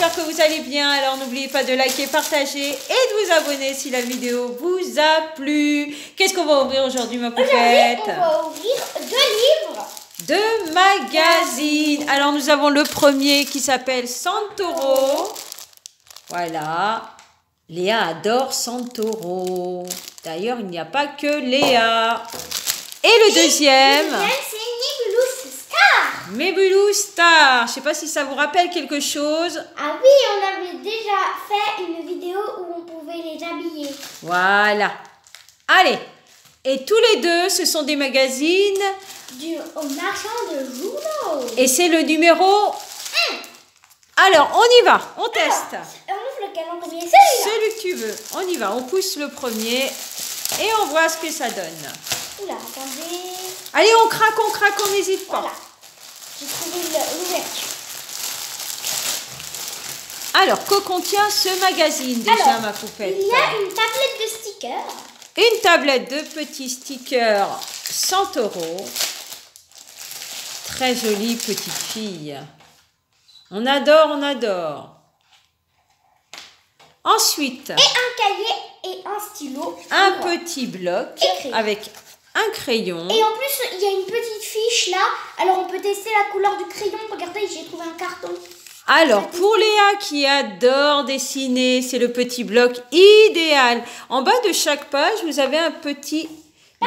j'espère que vous allez bien. Alors n'oubliez pas de liker, partager et de vous abonner si la vidéo vous a plu. Qu'est-ce qu'on va ouvrir aujourd'hui, ma poupette? Aujourd'hui, on va ouvrir 2 livres. 2 magazines. Alors nous avons le premier qui s'appelle Santoro. Voilà. Léa adore Santoro. D'ailleurs, il n'y a pas que Léa. Et le deuxième, c'est Nebulous Star. Nebulous Star. Je ne sais pas si ça vous rappelle quelque chose. Ah oui, on avait déjà fait une vidéo où on pouvait les habiller. Voilà. Allez. Et tous les deux, ce sont des magazines. Au marchand de journaux. Et c'est le numéro 1. Alors, on y va. On teste. On ouvre lequel en premier? Celui-là. Celui que tu veux. On y va. On pousse le premier. Et on voit ce que ça donne. Oula, attendez. Allez, on craque, on n'hésite pas. Voilà. J'ai trouvé l'ouverture. Alors, que contient ce magazine déjà, ma poupette? Il y a une tablette de stickers. Une tablette de petits stickers Santoro. Très jolie petite fille. On adore, on adore. Ensuite, Et un cahier et un stylo. un petit bloc Écrit. avec un crayon. Et en plus, il y a une petite fiche là. Alors, on peut tester la couleur du crayon. Regardez, j'ai trouvé un carton. Alors, pour Léa qui adore dessiner, c'est le petit bloc idéal. En bas de chaque page, vous avez un petit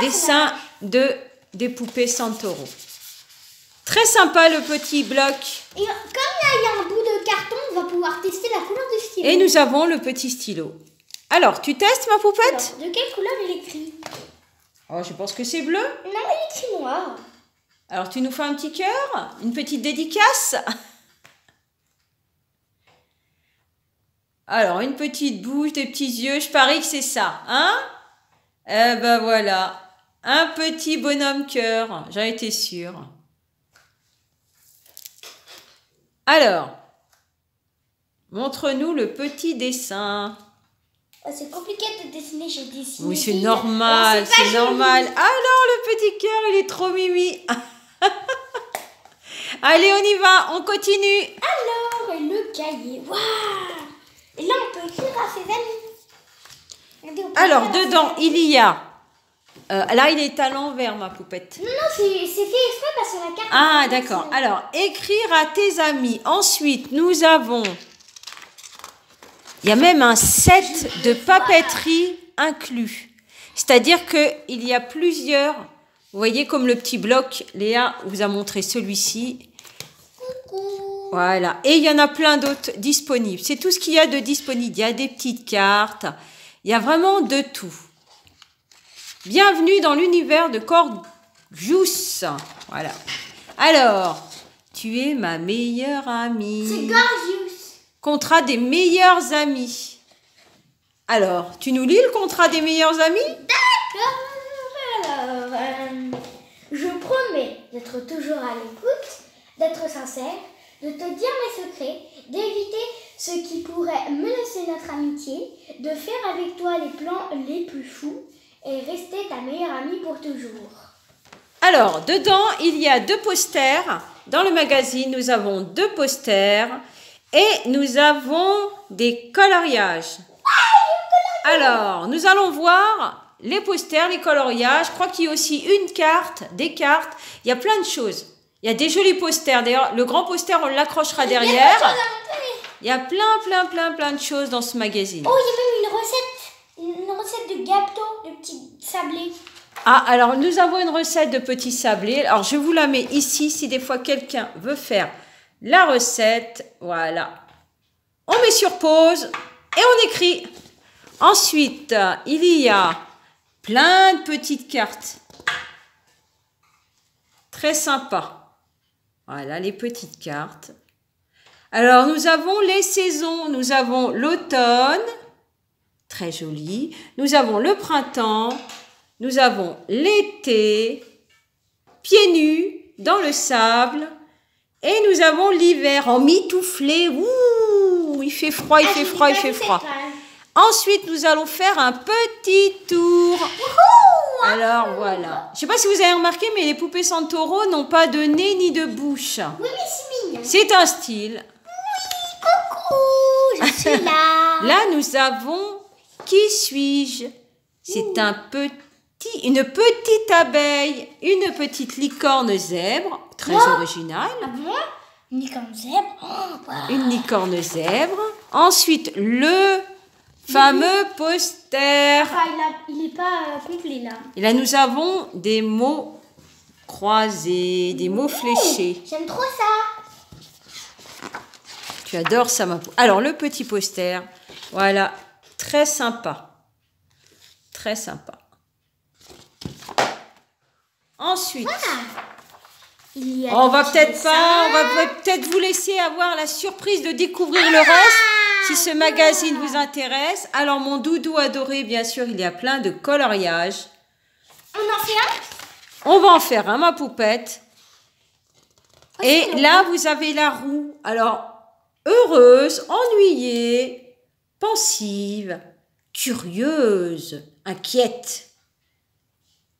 dessin des poupées Santoro. Très sympa le petit bloc. Et comme là, il y a un bout de carton, on va pouvoir tester la couleur du stylo. Et nous avons le petit stylo. Alors, tu testes, ma poupette? Alors, de quelle couleur il est écrit? Oh, je pense que c'est bleu. Non, il est écrit noir. Alors, tu nous fais un petit cœur? Une petite dédicace? Alors, une petite bouche, des petits yeux, je parie que c'est ça, hein? Eh ben voilà, un petit bonhomme cœur, j'en étais sûre. Alors, montre-nous le petit dessin. Oh, c'est compliqué de dessiner, j'ai dessiné. Oui, c'est normal, c'est normal. Alors, le petit cœur, il est trop mimi. Allez, on y va, on continue. Alors, et le cahier, waouh! Et là, on peut écrire à ses amis. Regardez, on peut Alors, écrire à ses dedans, amis. il y a... là, il est à l'envers, ma poupette. Non, c'est fait exprès parce que la carte... Ah, d'accord. Alors, écrire à tes amis. Ensuite, nous avons... Il y a même un set de papeterie inclus. C'est-à-dire qu'il y a plusieurs... Vous voyez, comme le petit bloc, Léa vous a montré celui-ci. Coucou. Voilà. Et il y en a plein d'autres disponibles. C'est tout ce qu'il y a de disponible. Il y a des petites cartes. Il y a vraiment de tout. Bienvenue dans l'univers de Gorgeous. Voilà. Alors, tu es ma meilleure amie. C'est gorgeous. Contrat des meilleurs amis. Alors, tu nous lis le contrat des meilleurs amis? D'accord. Alors, je promets d'être toujours à l'écoute, d'être sincère, de te dire mes secrets, d'éviter ce qui pourrait menacer notre amitié, de faire avec toi les plans les plus fous et rester ta meilleure amie pour toujours. Alors, dedans, il y a 2 posters. Dans le magazine, nous avons 2 posters et nous avons des coloriages. Alors, nous allons voir les posters, les coloriages. Je crois qu'il y a aussi une carte, des cartes. Il y a plein de choses. Il y a des jolis posters. D'ailleurs, le grand poster, on l'accrochera derrière. Il y a plein de choses dans ce magazine. Oh, il y a même une recette de gâteau, de petits sablés. Ah, alors nous avons une recette de petits sablés. Alors, je vous la mets ici si des fois quelqu'un veut faire la recette. Voilà. On met sur pause et on écrit. Ensuite, il y a plein de petites cartes. Très sympa. Voilà les petites cartes. Alors, nous avons les saisons. Nous avons l'automne. Très joli. Nous avons le printemps. Nous avons l'été. Pieds nus dans le sable. Et nous avons l'hiver en mitouflé. Ouh, il fait froid, il fait froid, il fait froid. Ensuite, nous allons faire un petit tour. Alors, voilà. Je ne sais pas si vous avez remarqué, mais les poupées Santoro n'ont pas de nez ni de bouche. Oui, mais c'est mignon. C'est un style. Oui, coucou. Coucou, je suis là. Là, nous avons Qui suis-je? C'est une petite abeille, une petite licorne zèbre, très originale. Ah bon? Une licorne zèbre. Oh, wow. Une licorne zèbre. Ensuite, le fameux poster. Enfin, il n'est pas complet là. Et là, nous avons des mots croisés, des mots fléchés. J'aime trop ça. Tu adores ça, ma poule. Alors, le petit poster, voilà, très sympa. Très sympa. Ensuite, on va peut-être vous laisser avoir la surprise de découvrir le reste, si ce magazine vous intéresse. Alors, mon doudou adoré, bien sûr, il y a plein de coloriages. On en fait un? On va en faire un, ma poupette. Et là, vous avez la roue. Alors, heureuse, ennuyée, pensive, curieuse, inquiète,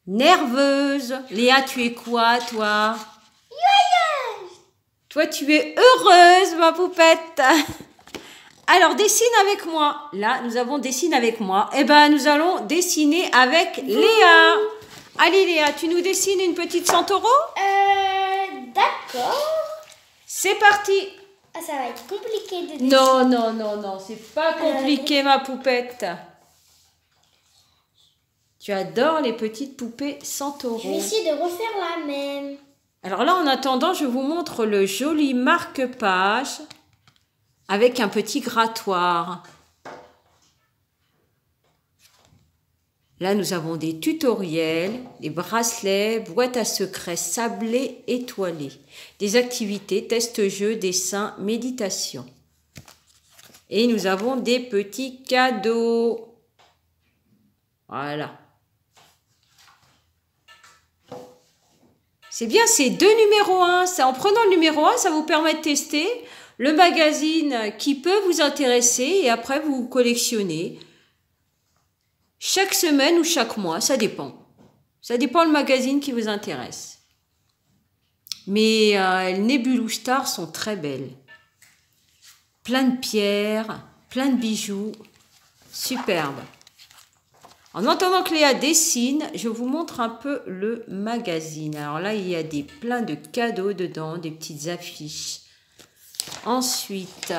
nerveuse. Léa, tu es quoi, toi? Joyeuse. Toi, tu es heureuse, ma poupette. Alors, dessine avec moi. Là, nous avons dessine avec moi. Eh bien, nous allons dessiner avec Léa. Allez, Léa, tu nous dessines une petite centauro? D'accord. C'est parti. Ah, ça va être compliqué de dessiner. Non, c'est pas compliqué, ma poupette. Tu adores les petites poupées centauro. Je vais essayer de refaire la même. Alors là, en attendant, je vous montre le joli marque-page avec un petit grattoir. Là, nous avons des tutoriels, des bracelets, boîtes à secrets sablées étoilées, des activités, tests-jeux, dessins, méditation. Et nous avons des petits cadeaux. Voilà. C'est bien, c'est 2 numéros 1. En prenant le numéro 1, ça vous permet de tester le magazine qui peut vous intéresser et après vous collectionnez. Chaque semaine ou chaque mois, ça dépend. Ça dépend le magazine qui vous intéresse. Mais les Nebulous Stars sont très belles. Plein de pierres, plein de bijoux. Superbe. En attendant que Léa dessine, je vous montre un peu le magazine. Alors là, il y a plein de cadeaux dedans, des petites affiches. Ensuite,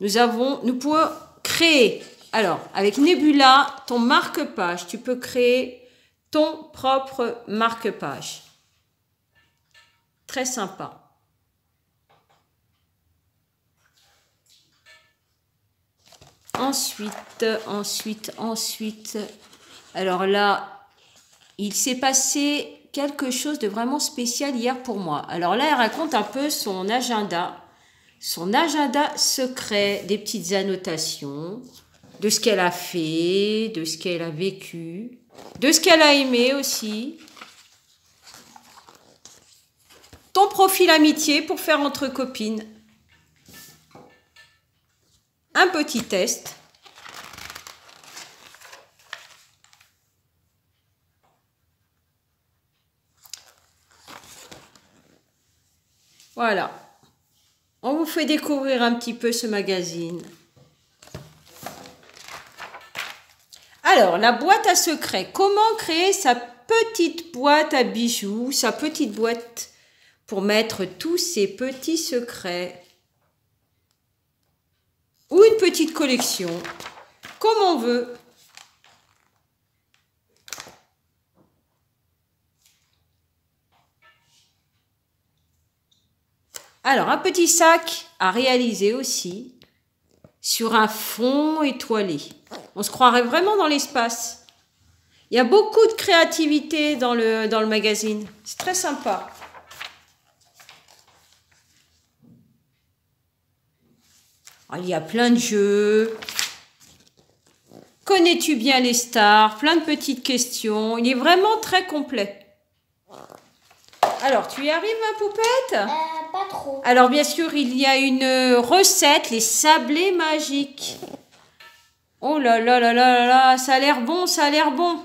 nous pouvons créer... Alors, avec Nebula, ton marque-page, tu peux créer ton propre marque-page. Très sympa. Ensuite. Alors là, il s'est passé quelque chose de vraiment spécial hier pour moi. Alors là, elle raconte un peu son agenda secret, des petites annotations, de ce qu'elle a fait, de ce qu'elle a vécu, de ce qu'elle a aimé aussi. Ton profil amitié pour faire entre copines. Un petit test. Voilà. On vous fait découvrir un petit peu ce magazine. Alors, la boîte à secrets. Comment créer sa petite boîte à bijoux, sa petite boîte pour mettre tous ses petits secrets? Ou une petite collection, comme on veut. Alors, un petit sac à réaliser aussi sur un fond étoilé. On se croirait vraiment dans l'espace. Il y a beaucoup de créativité dans le magazine. C'est très sympa. Il y a plein de jeux. Connais-tu bien les stars? Plein de petites questions. Il est vraiment très complet. Alors, tu y arrives, ma poupette? Pas trop. Alors, bien sûr, il y a une recette, les sablés magiques. Oh là là là là là là, ça a l'air bon, ça a l'air bon.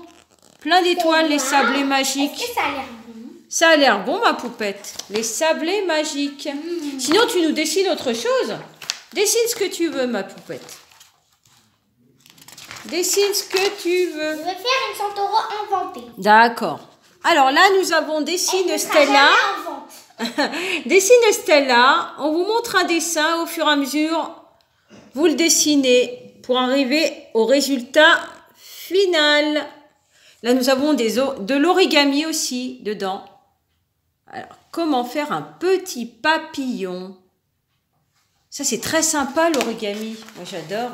Plein d'étoiles, les sablés magiques. Est-ce que ça a l'air bon? Ça a l'air bon, ma poupette. Les sablés magiques. Sinon, tu nous dessines autre chose? Dessine ce que tu veux, ma poupette. Dessine ce que tu veux. Je vais faire une Centauro inventée. D'accord. Alors là, nous avons Dessine Elle ne sera Stella. jamais inventée. Dessine Stella. On vous montre un dessin au fur et à mesure. Vous le dessinez pour arriver au résultat final. Là, nous avons de l'origami aussi dedans. Alors, comment faire un petit papillon? Ça, c'est très sympa, l'origami. Moi, j'adore.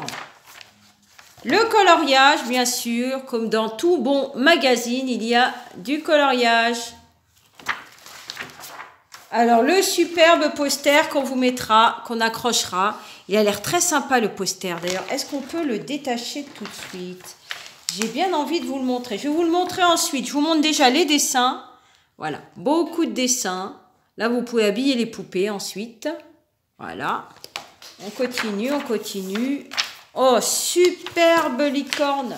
Le coloriage, bien sûr, comme dans tout bon magazine, il y a du coloriage. Alors, le superbe poster qu'on vous mettra, qu'on accrochera. Il a l'air très sympa, le poster. D'ailleurs, est-ce qu'on peut le détacher tout de suite? J'ai bien envie de vous le montrer. Je vais vous le montrer ensuite. Je vous montre déjà les dessins. Voilà, beaucoup de dessins. Là, vous pouvez habiller les poupées ensuite. Voilà. On continue, on continue. Oh, superbe licorne.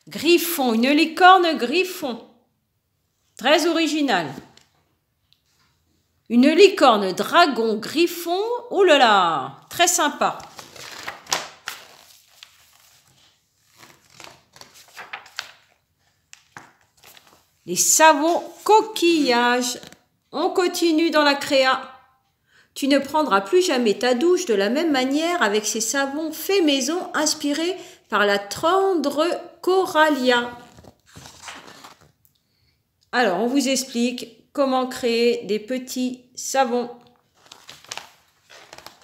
Griffon, une licorne griffon. Très original. Une licorne dragon griffon. Oh là là, très sympa. Les savons coquillages. On continue dans la créa. Tu ne prendras plus jamais ta douche de la même manière avec ces savons faits maison inspirés par la tendre corallia. Alors, on vous explique comment créer des petits savons.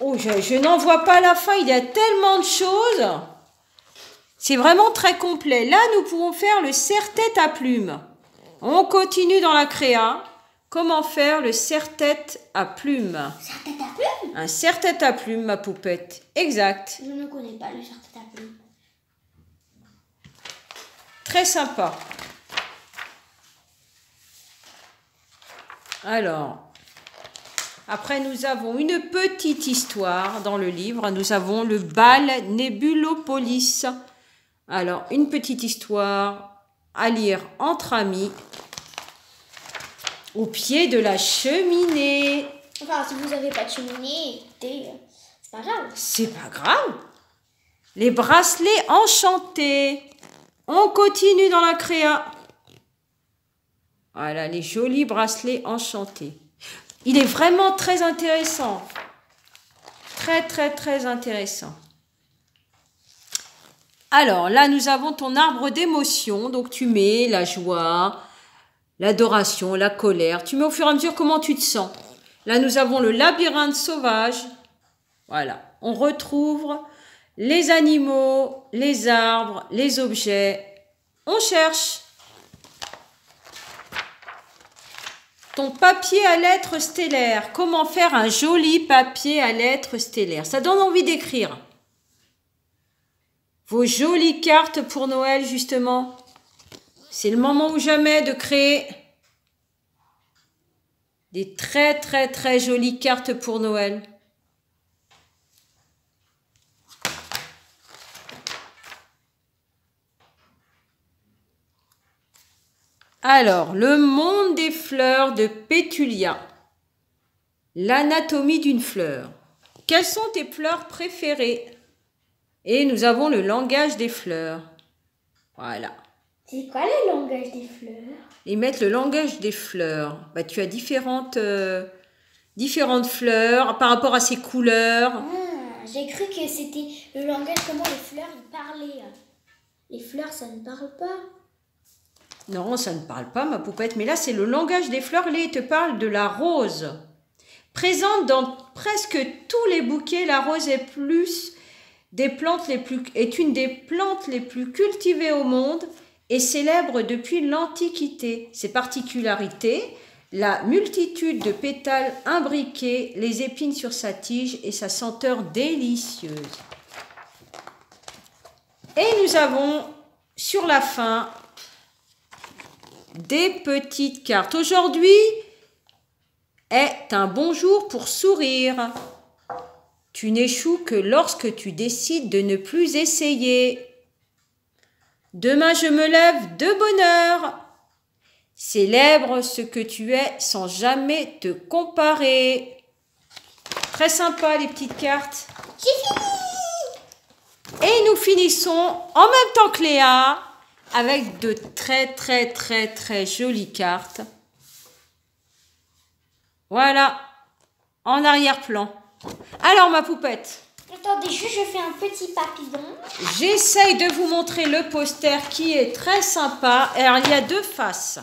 Oh, je n'en vois pas la fin, il y a tellement de choses. C'est vraiment très complet. Là, nous pouvons faire le serre-tête à plumes. On continue dans la créa. Comment faire le serre-tête à plumes? Serre-tête à plumes? Un serre-tête à plumes, ma poupette. Exact. Je ne connais pas le serre-tête à plumes. Très sympa. Alors, après nous avons une petite histoire dans le livre. Nous avons le bal Nébulopolis. Alors, une petite histoire à lire entre amis. Au pied de la cheminée. Enfin, si vous n'avez pas de cheminée, écoutez, c'est pas grave. C'est pas grave. Les bracelets enchantés. On continue dans la créa. Voilà, les jolis bracelets enchantés. Il est vraiment très intéressant. Très, très, très intéressant. Alors, là, nous avons ton arbre d'émotion. Donc, tu mets la joie, l'adoration, la colère. Tu mets au fur et à mesure comment tu te sens. Là, nous avons le labyrinthe sauvage. Voilà. On retrouve les animaux, les arbres, les objets. On cherche. Ton papier à lettres stellaires. Comment faire un joli papier à lettres stellaires? Ça donne envie d'écrire. Vos jolies cartes pour Noël, justement. C'est le moment ou jamais de créer des très, très, très jolies cartes pour Noël. Alors, le monde des fleurs de Pétulia. L'anatomie d'une fleur. Quelles sont tes fleurs préférées? Et nous avons le langage des fleurs. Voilà. C'est quoi le langage des fleurs? Ils mettent le langage des fleurs. Bah, tu as différentes fleurs par rapport à ces couleurs. Ah, j'ai cru que c'était le langage, comment les fleurs ils parlaient. Les fleurs, ça ne parle pas. Non, ça ne parle pas, ma poupette. Mais là, c'est le langage des fleurs. Là, il te parle de la rose. Présente dans presque tous les bouquets, la rose est une des plantes les plus cultivées au monde et célèbre depuis l'Antiquité. Ses particularités, la multitude de pétales imbriqués, les épines sur sa tige et sa senteur délicieuse. Et nous avons sur la fin des petites cartes. Aujourd'hui est un bon jour pour sourire. Tu n'échoues que lorsque tu décides de ne plus essayer. Demain je me lève de bonne heure. Célèbre ce que tu es sans jamais te comparer. Très sympa les petites cartes. J'ai fini. Et nous finissons en même temps que Léa avec de très jolies cartes. Voilà, en arrière-plan. Alors ma poupette. Attendez, juste je fais un petit papillon. J'essaye de vous montrer le poster qui est très sympa. Alors il y a deux faces.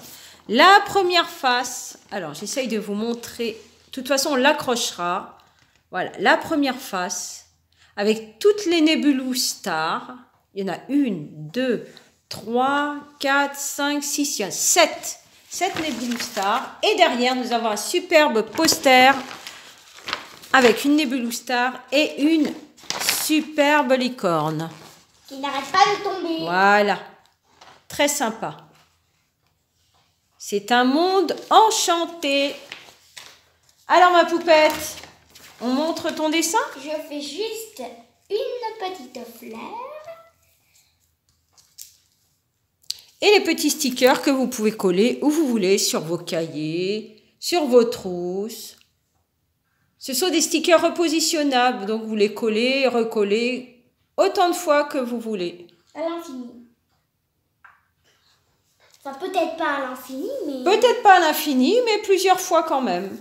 La première face, alors j'essaye de vous montrer. De toute façon on l'accrochera. Voilà, la première face. Avec toutes les Nebulous Stars. Il y en a 1, 2, 3, 4, 5, 6, il y en a 7. 7 Nebulous Stars. Et derrière, nous avons un superbe poster avec une Nebulous Star et une superbe licorne. Qui n'arrête pas de tomber. Voilà. Très sympa. C'est un monde enchanté. Alors, ma poupette, on montre ton dessin? Je fais juste une petite fleur. Et les petits stickers que vous pouvez coller où vous voulez, sur vos cahiers, sur vos trousses. Ce sont des stickers repositionnables, donc vous les collez et recollez autant de fois que vous voulez. À l'infini. Enfin, peut-être pas à l'infini, mais... Peut-être pas à l'infini, mais plusieurs fois quand même.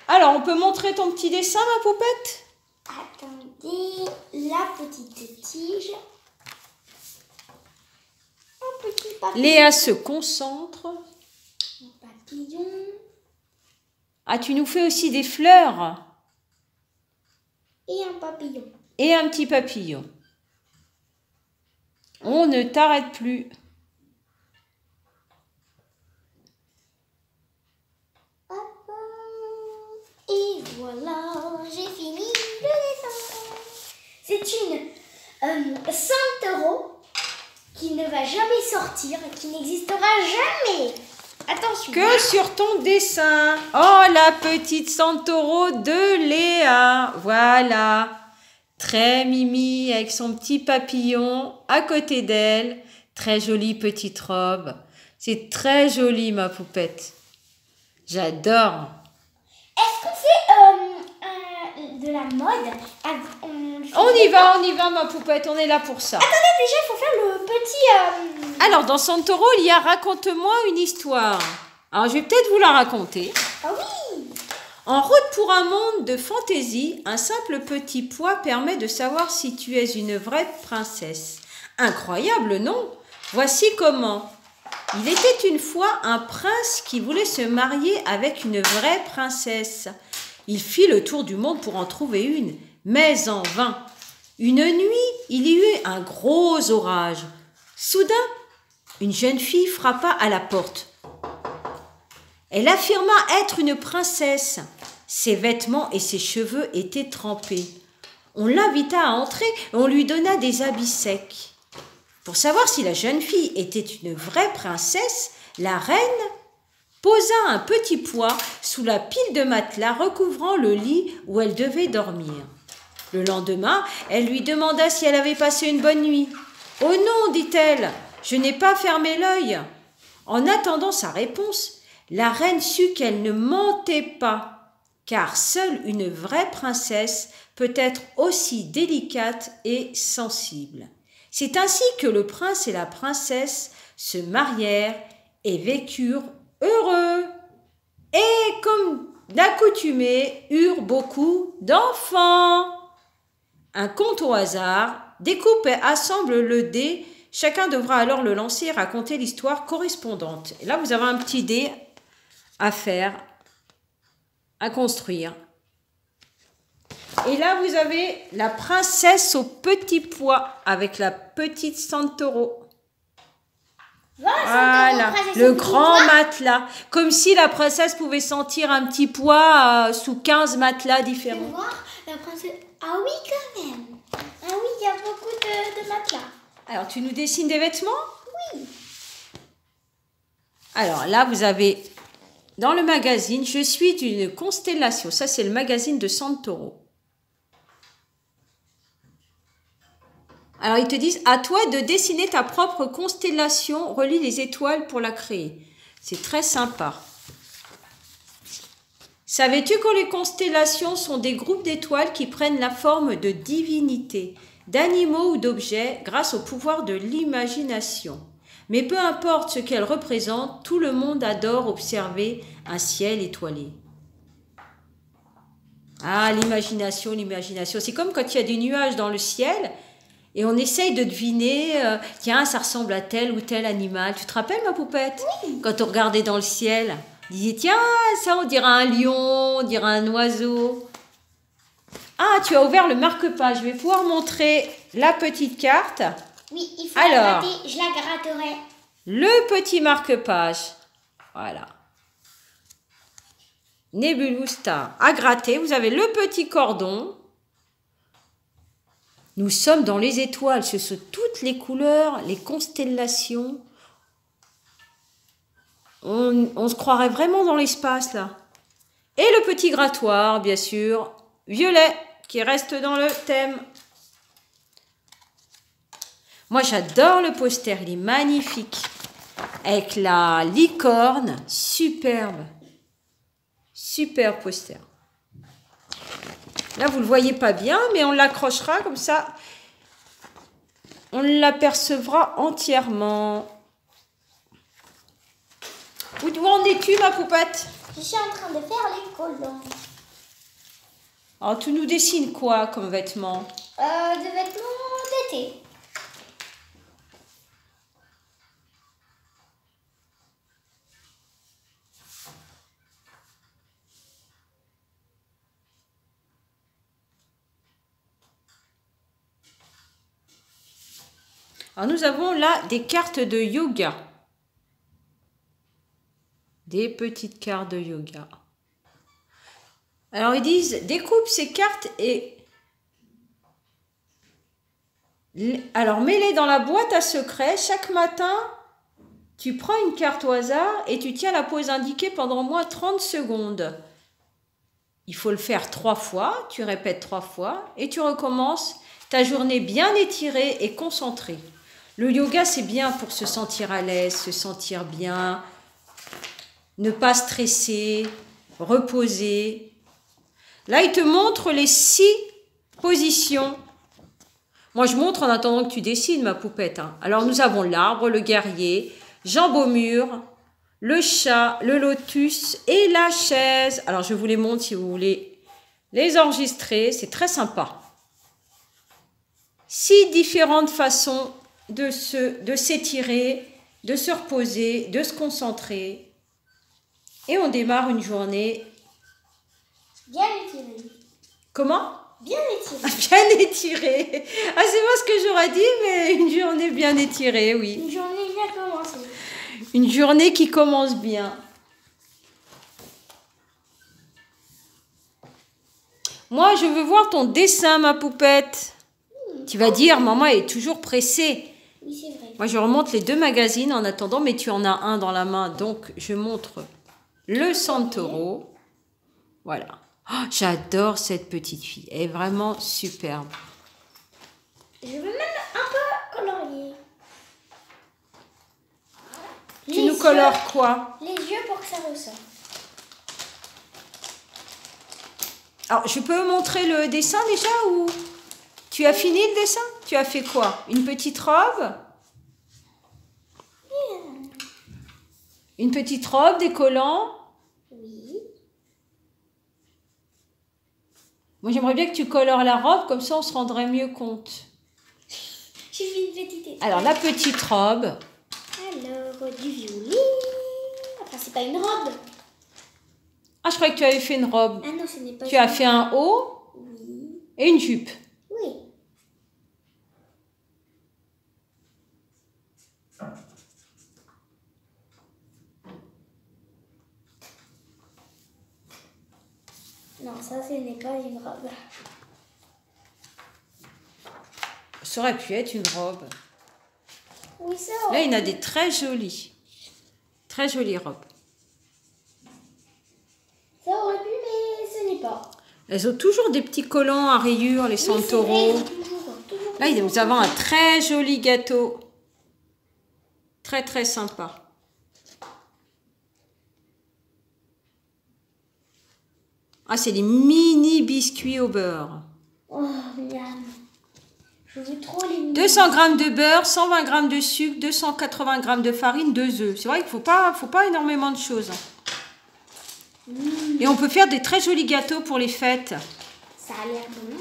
Alors, on peut montrer ton petit dessin, ma poupette? Attendez, la petite tige. Un petit papillon. Léa se concentre. Un papillon. Ah, tu nous fais aussi des fleurs. Et un papillon. Et un petit papillon. On ne t'arrête plus. Et voilà, j'ai fini le dessin. C'est une Santoro qui ne va jamais sortir, qui n'existera jamais. Attention. Que sur ton dessin. Oh, la petite Santoro de Léa. Voilà. Très mimi avec son petit papillon à côté d'elle. Très jolie petite robe. C'est très joli, ma poupette. J'adore. Est-ce qu'on fait de la mode? On y va, ma poupette. On est là pour ça. Attendez, déjà, il faut faire le petit... Alors, dans Santoro, il y a Raconte-moi une histoire. Alors, je vais peut-être vous la raconter. Ah oui. En route pour un monde de fantaisie, un simple petit poids permet de savoir si tu es une vraie princesse. Incroyable, non? Voici comment. Il était une fois un prince qui voulait se marier avec une vraie princesse. Il fit le tour du monde pour en trouver une, mais en vain. Une nuit, il y eut un gros orage. Soudain, une jeune fille frappa à la porte. Elle affirma être une princesse. Ses vêtements et ses cheveux étaient trempés. On l'invita à entrer et on lui donna des habits secs. Pour savoir si la jeune fille était une vraie princesse, la reine posa un petit poids sous la pile de matelas recouvrant le lit où elle devait dormir. Le lendemain, elle lui demanda si elle avait passé une bonne nuit. « Oh non, dit-elle, je n'ai pas fermé l'œil. » En attendant sa réponse, la reine sut qu'elle ne mentait pas, car seule une vraie princesse peut être aussi délicate et sensible. C'est ainsi que le prince et la princesse se marièrent et vécurent heureux. Et comme d'accoutumé, eurent beaucoup d'enfants. Un conte au hasard, découpe et assemble le dé. Chacun devra alors le lancer et raconter l'histoire correspondante. Et là, vous avez un petit dé à faire, à construire. Et là, vous avez la princesse au petit pois avec la petite Santoro. Voilà, le grand matelas. Comme si la princesse pouvait sentir un petit pois sous 15 matelas différents. Tu voir, la princesse... Ah oui, quand même. Ah oui, il y a beaucoup de matelas. Alors, tu nous dessines des vêtements? Oui. Alors là, vous avez dans le magazine, je suis d'une constellation. Ça, c'est le magazine de Santoro. Alors, ils te disent, à toi de dessiner ta propre constellation, relie les étoiles pour la créer. C'est très sympa. Savais-tu que les constellations sont des groupes d'étoiles qui prennent la forme de divinités, d'animaux ou d'objets grâce au pouvoir de l'imagination? Mais peu importe ce qu'elles représentent, tout le monde adore observer un ciel étoilé. Ah, l'imagination, l'imagination. C'est comme quand il y a des nuages dans le ciel et on essaye de deviner, tiens, ça ressemble à tel ou tel animal. Tu te rappelles, ma poupette? Oui. Quand on regardait dans le ciel, on disait, tiens, ça, on dirait un lion, on dirait un oiseau. Ah, tu as ouvert le marque-page. Je vais pouvoir montrer la petite carte. Oui, il faut Alors, la gratter. Je la gratterai. le petit marque-page. Voilà. Nebulous Star. À gratter, vous avez le petit cordon. Nous sommes dans les étoiles. Ce sont toutes les couleurs, les constellations. On se croirait vraiment dans l'espace, là. Et le petit grattoir, bien sûr. Violet, qui reste dans le thème. Moi, j'adore le poster. Il est magnifique. Avec la licorne. Superbe. Super poster. Là, vous ne le voyez pas bien, mais on l'accrochera comme ça. On l'apercevra entièrement. Où en es-tu, ma poupette? Je suis en train de faire les collants. Alors, tu nous dessines quoi comme vêtements? Des vêtements d'été. Alors, nous avons là des cartes de yoga. Des petites cartes de yoga. Alors, ils disent, découpe ces cartes et... Alors, mets-les dans la boîte à secrets. Chaque matin, tu prends une carte au hasard et tu tiens la pose indiquée pendant au moins 30 secondes. Il faut le faire 3 fois. Tu répètes 3 fois et tu recommences ta journée bien étirée et concentrée. Le yoga, c'est bien pour se sentir à l'aise, se sentir bien, ne pas stresser, reposer. Là, il te montre les 6 positions. Moi, je montre en attendant que tu dessines, ma poupette. Alors, nous avons l'arbre, le guerrier, jambes au mur, le chat, le lotus et la chaise. Alors, je vous les montre si vous voulez les enregistrer. C'est très sympa. 6 différentes façons de s'étirer, de se reposer, de se concentrer. Et on démarre une journée. Bien étirée. Comment? Bien étirée. Bien étirée. Ah, c'est pas ce que j'aurais dit, mais une journée bien étirée, oui. Une journée bien commencée. Une journée qui commence bien. Moi, je veux voir ton dessin, ma poupette. Tu vas dire, maman est toujours pressée. Oui, c'est vrai. Moi, je remonte les 2 magazines en attendant, mais tu en as un dans la main, donc je montre le Centauro. Voilà. Oh, j'adore cette petite fille. Elle est vraiment superbe. Je veux même un peu colorier. Tu nous colores quoi? Les yeux pour que ça ressorte. Alors, je peux montrer le dessin déjà ou tu as fini le dessin? Tu as fait quoi? Une petite robe? Une petite robe, des collants? Oui. Moi, j'aimerais bien que tu colores la robe, comme ça on se rendrait mieux compte. J'ai fait une petite étoile. Alors, la petite robe. Alors, du violet. Enfin, c'est pas une robe. Ah, je croyais que tu avais fait une robe. Ah non, ce n'est pas Tu as fait un haut Oui. et une jupe. Oui. Non, ça, ce n'est pas une robe. Ça aurait pu être une robe. Oui, ça. Là, il y en a des très jolies. Très jolies robes. Ça aurait pu, mais ce n'est pas. Elles ont toujours des petits collants à rayures, les Centauro. Oui, c'est vrai, toujours. Là, nous avons un très joli gâteau. Très, très sympa. Ah, c'est des mini biscuits au beurre. Oh, miam. Je veux trop les mini. 200 g de beurre, 120 g de sucre, 280 g de farine, 2 œufs. C'est vrai qu'il faut pas énormément de choses. Et on peut faire des très jolis gâteaux pour les fêtes. Ça a l'air bon.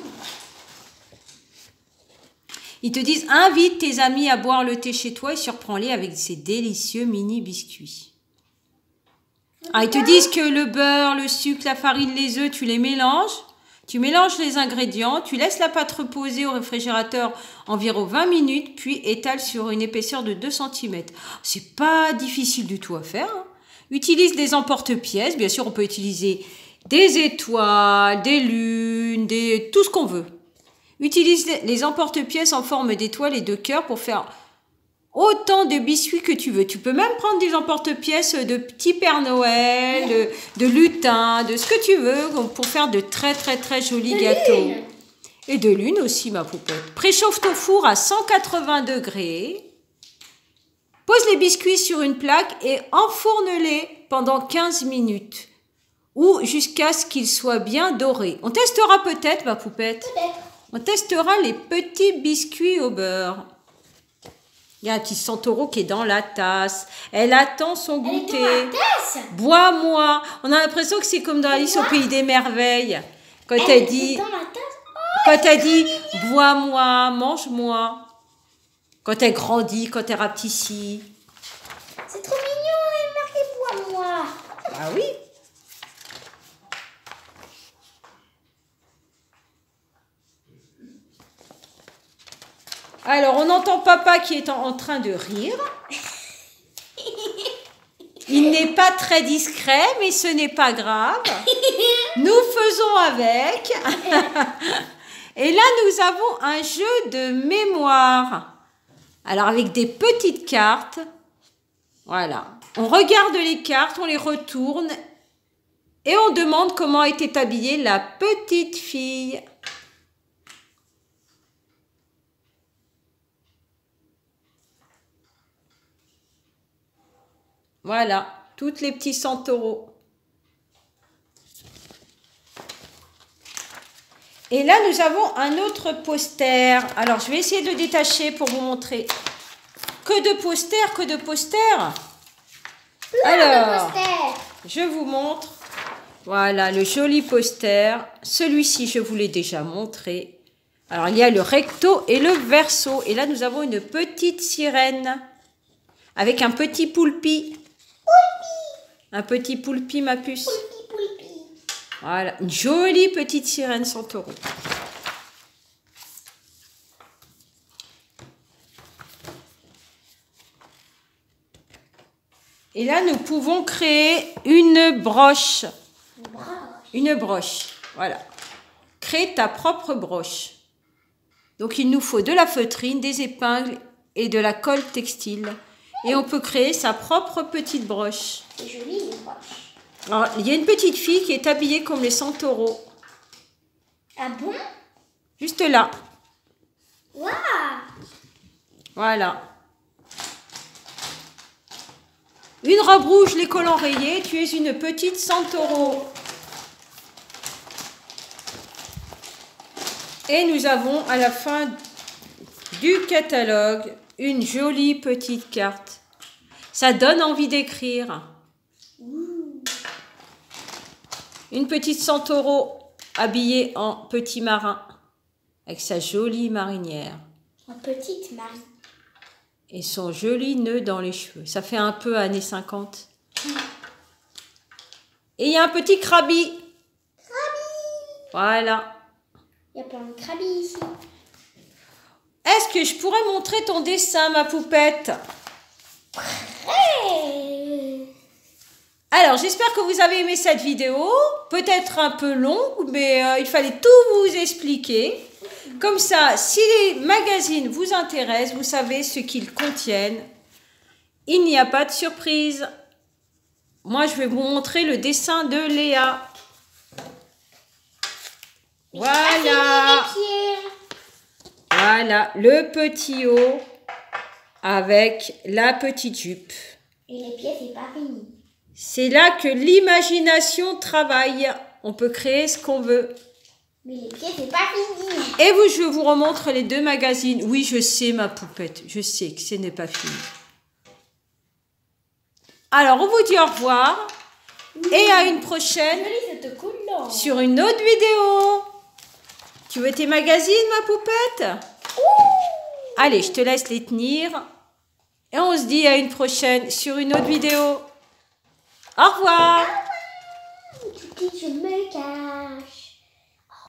Ils te disent, invite tes amis à boire le thé chez toi et surprends-les avec ces délicieux mini biscuits. Ah, ils te disent que le beurre, le sucre, la farine, les œufs, tu les mélanges. Tu mélanges les ingrédients, tu laisses la pâte reposer au réfrigérateur environ 20 minutes, puis étale sur une épaisseur de 2 cm. C'est pas difficile du tout à faire. Hein. Utilise des emporte-pièces. Bien sûr, on peut utiliser des étoiles, des lunes, tout ce qu'on veut. Utilise les emporte-pièces en forme d'étoiles et de cœur pour faire autant de biscuits que tu veux. Tu peux même prendre des emporte-pièces de petits Père Noël, de lutins, de ce que tu veux pour faire de très très très jolis gâteaux. Et de lune aussi, ma poupette. Préchauffe ton four à 180 degrés. Pose les biscuits sur une plaque et enfourne-les pendant 15 minutes ou jusqu'à ce qu'ils soient bien dorés. On testera peut-être, ma poupette. Peut-être. On testera les petits biscuits au beurre. Il y a un petit Santoro qui est dans la tasse. Elle attend son goûter. Elle est dans la tasse. Bois-moi. On a l'impression que c'est comme dans Alice au pays des merveilles. Quand elle dit, est dans la tasse. Oh, quand elle dit, bois-moi, mange-moi. Quand elle grandit, quand elle rapetissit. c'est trop mignon, elle est marquée bois-moi. Ah oui. Alors, on entend papa qui est en train de rire. Il n'est pas très discret, mais ce n'est pas grave. Nous faisons avec. Et là, nous avons un jeu de mémoire. Alors, avec des petites cartes. Voilà. On regarde les cartes, on les retourne. Et on demande comment était habillée la petite fille. Voilà, toutes les petits Santoro. Et là, nous avons un autre poster. Alors, je vais essayer de le détacher pour vous montrer. Que de posters, que de posters. Alors, je vous montre. Voilà, le joli poster. Celui-ci, je vous l'ai déjà montré. Alors, il y a le recto et le verso. Et là, nous avons une petite sirène avec un petit poulpi. Un petit poulpi, ma puce. Poulpi. Voilà, une jolie petite sirène Santoro. Et là, nous pouvons créer une broche. Une broche, voilà. Crée ta propre broche. Donc, il nous faut de la feutrine, des épingles et de la colle textile. Et on peut créer sa propre petite broche. C'est joli, les broches. Alors, il y a une petite fille qui est habillée comme les Santoro. Ah bon? Juste là. Waouh! Voilà. Une robe rouge, les collants rayés. Tu es une petite Santoro. Et nous avons à la fin du catalogue une jolie petite carte. Ça donne envie d'écrire. Une petite Santoro habillée en petit marin avec sa jolie marinière. En petite Marie. Et son joli nœud dans les cheveux. Ça fait un peu années 50. Et il y a un petit Krabi. Krabi. Voilà. Il y a plein de Krabi ici. Est-ce que je pourrais montrer ton dessin, ma poupette? Hey. Alors, j'espère que vous avez aimé cette vidéo. Peut-être un peu longue, mais il fallait tout vous expliquer. Comme ça, si les magazines vous intéressent, vous savez ce qu'ils contiennent. Il n'y a pas de surprise. Moi, je vais vous montrer le dessin de Léa. Voilà. Voilà, le petit haut avec la petite jupe. Et les pieds, c'est pas fini. C'est là que l'imagination travaille. on peut créer ce qu'on veut. Mais les pieds, c'est pas fini. Et vous, je vous remontre les 2 magazines. Oui, je sais, ma poupette. Je sais que ce n'est pas fini. Alors, on vous dit au revoir. Et à une prochaine sur une autre vidéo. Tu veux tes magazines, ma poupette? Allez, je te laisse les tenir. Et on se dit à une prochaine sur une autre vidéo. Au revoir. Je me cache.